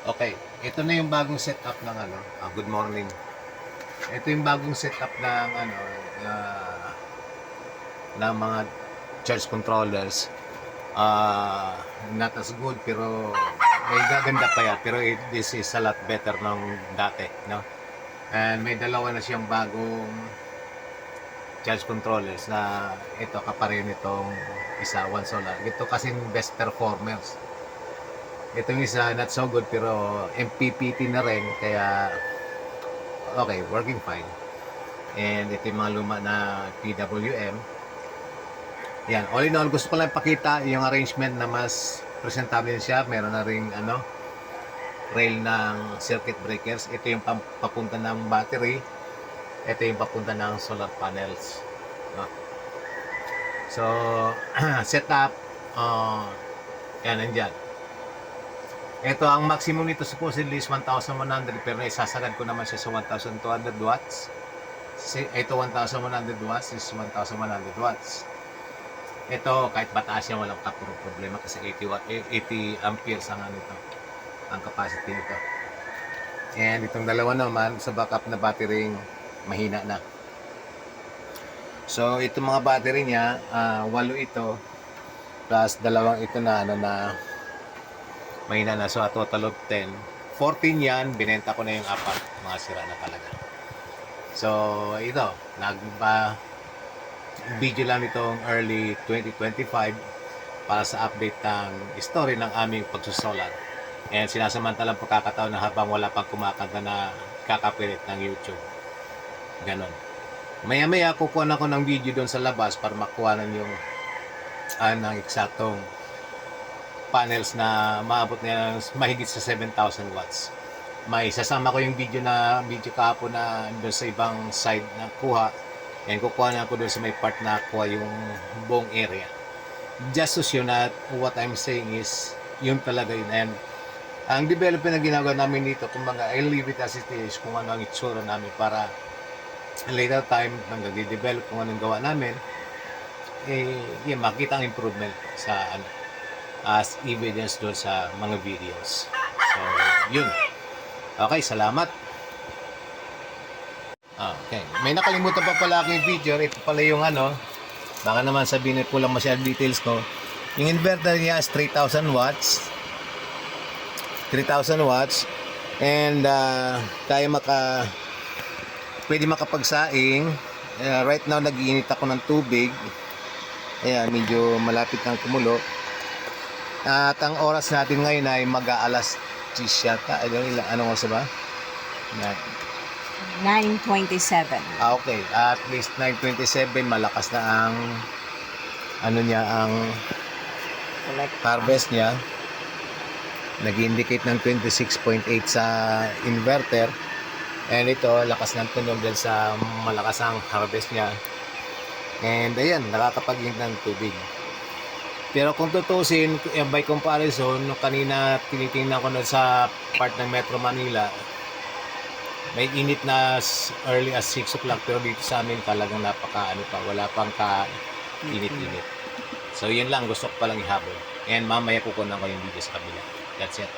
Okay, ito na yung bagong setup ng ano. Good morning. Ito yung bagong setup ng ano ng mga charge controllers. Not as good pero may gaganda pa yan. Pero this is a lot better nung dati, no? And may dalawa na siyang bagong charge controllers na ito kapareho nitong isa, one solar. Ito kasing best performers. Itong isa not so good pero MPPT na rin kaya okay, working fine. And ito yung mga luma na PWM. Yan, all in all gusto ko lang pakita yung arrangement na mas presentable siya. Meron na ring ano, rail ng circuit breakers. Ito yung papunta ng battery. Ito yung papunta ng solar panels, no? So setup yan nandyan. Ito ang maximum nito supposedly is 1,100 pero naisasagad ko naman siya sa 1,200 watts. Ito 1,100 watts is 1,100 watts. Ito kahit mataas yan walang problema kasi 80 amperes ang ano ito, ang capacity nito. And itong dalawa naman sa backup na battery mahina na. So itong mga battery niya, 8 ito plus dalawang ito na ano na mahina na, so a total of 10. 14 yan, binenta ko na yung apat, mga sira na talaga. So ito, video lang itong early 2025 para sa update ng story ng aming pagsusolar. And sinasamantalang pagkakataon na habang wala pang kumakanta na kakapilit ng YouTube. Ganon. Maya-maya kukuha na ko ng video doon sa labas para makuha na yung ng eksaktong panels na maabot na mahigit sa 7,000 watts. May sasama ko yung video kahapon na doon sa ibang side na kuha. And kukuha na ako doon sa may part na kuha yung buong area. Just to show na what I'm saying is yun talaga yun. And ang development na ginagawa namin dito, kumbaga I'll leave it as it is kung ano ang itsura namin para later time nang nag-develop kung anong gawa namin, makita ang improvement sa ano, as evidence doon sa mga videos. So, yun. Okay, salamat. Okay. May nakalimutan pa pala akong video. Ito pala yung ano, baka naman sabihin na kulang masyadong details ko. Yung inverter niya is 3,000 watts. 3,000 watts. And pwede makapagsaing. Right now, nag-iinit ako ng tubig. Ayan, medyo malapit ng kumulo. At ang oras natin ngayon ay mag-aalas 10 yata. Anong oras ba? 9:27. Okay. At least 9:27. Malakas na ang ang harvest niya. Nag-indicate ng 26.8 sa inverter. And ito, lakas ng tunog dahil sa malakas ang harvest niya. And ayan, nakakapag-init ng tubig. Pero kung tutusin, by comparison, kanina tinitingnan ko na sa part ng Metro Manila, may init na early as 6 o'clock, pero dito sa amin talagang wala pang init-init. So yun lang, gusto ko palang ihabol. And mamaya kukunan ko yung video sa kabila. That's it.